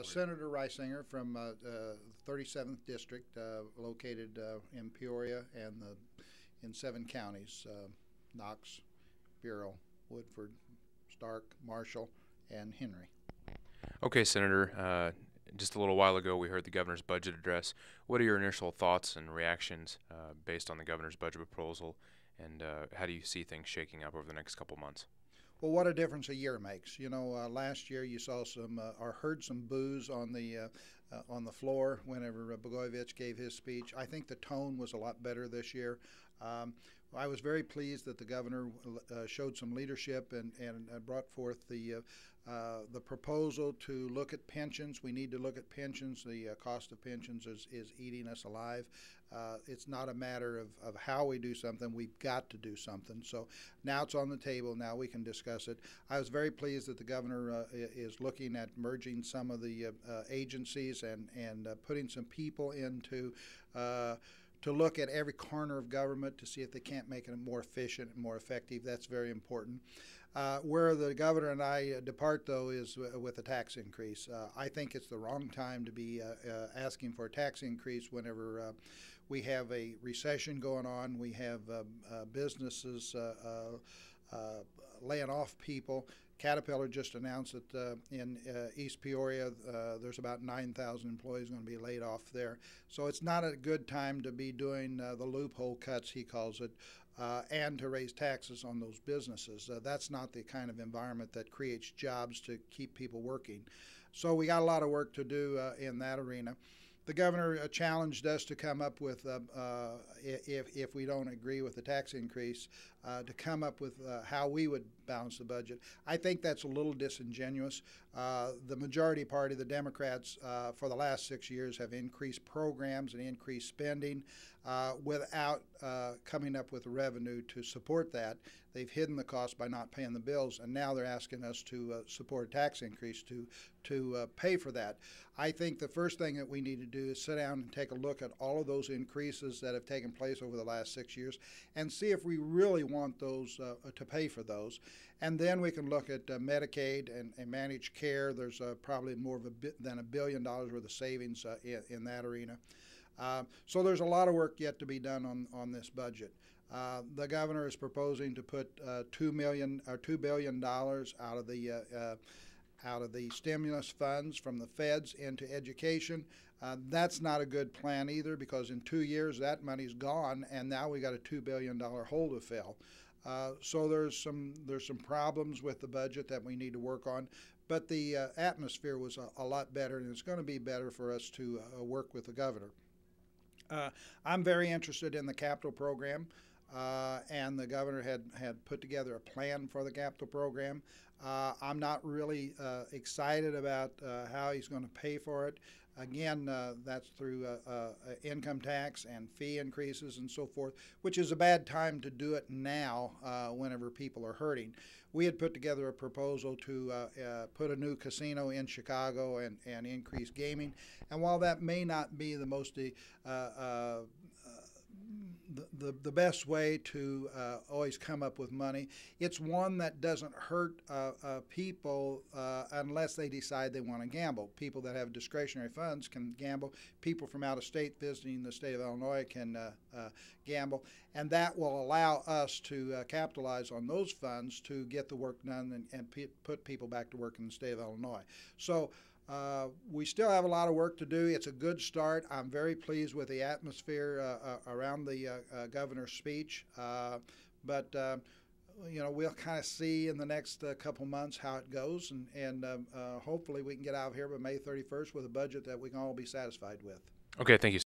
Senator Risinger from 37th District, located in Peoria and in 7 counties, Knox, Bureau, Woodford, Stark, Marshall, and Henry. Okay, Senator, just a little while ago we heard the governor's budget address. What are your initial thoughts and reactions based on the governor's budget proposal, and how do you see things shaking up over the next couple months? Well, what a difference a year makes. You know, last year you saw some or heard some boos on the floor whenever Blagojevich gave his speech. I think the tone was a lot better this year. I was very pleased that the governor showed some leadership and brought forth the proposal to look at pensions. We need to look at pensions. The cost of pensions is eating us alive. It's not a matter of how we do something. We've got to do something. So now it's on the table. Now we can discuss it. I was very pleased that the governor is looking at merging some of the agencies and putting some people into to look at every corner of government to see if they can't make it more efficient and more effective. That's very important. Where the governor and I depart, though, is with a tax increase. I think it's the wrong time to be asking for a tax increase whenever we have a recession going on. We have businesses laying off people. Caterpillar just announced that in East Peoria there's about 9,000 employees going to be laid off there. So it's not a good time to be doing the loophole cuts, he calls it, and to raise taxes on those businesses. That's not the kind of environment that creates jobs to keep people working. So we got a lot of work to do in that arena. The governor challenged us to come up with, if we don't agree with the tax increase, to come up with how we would balance the budget. I think that's a little disingenuous. The majority party, the Democrats, for the last 6 years have increased programs and increased spending without coming up with revenue to support that. They've hidden the cost by not paying the bills, and now they're asking us to support a tax increase to pay for that. I think the first thing that we need to do is sit down and take a look at all of those increases that have taken place over the last 6 years and see if we really want those to pay for those. And then we can look at Medicaid and managed care. There's probably more than $1 billion worth of savings in that arena. So there's a lot of work yet to be done on this budget. The governor is proposing to put $2 billion out of the stimulus funds from the feds into education. That's not a good plan either, because in 2 years that money's gone, and now we got a $2 billion hole to fill. So there's some problems with the budget that we need to work on, but the atmosphere was a lot better, and it's going to be better for us to work with the governor. I'm very interested in the capital program, and the governor had put together a plan for the capital program. I'm not really excited about how he's going to pay for it. Again, that's through income tax and fee increases and so forth, which is a bad time to do it now whenever people are hurting. We had put together a proposal to put a new casino in Chicago and increase gaming. And while that may not be the most the best way to always come up with money, it's one that doesn't hurt people unless they decide they want to gamble. People that have discretionary funds can gamble. People from out of state visiting the state of Illinois can gamble, and that will allow us to capitalize on those funds to get the work done and put people back to work in the state of Illinois. So we still have a lot of work to do. It's a good start. I'm very pleased with the atmosphere around the governor's speech, but you know, we'll kind of see in the next couple months how it goes, and hopefully we can get out of here by May 31st with a budget that we can all be satisfied with. Okay, thank you.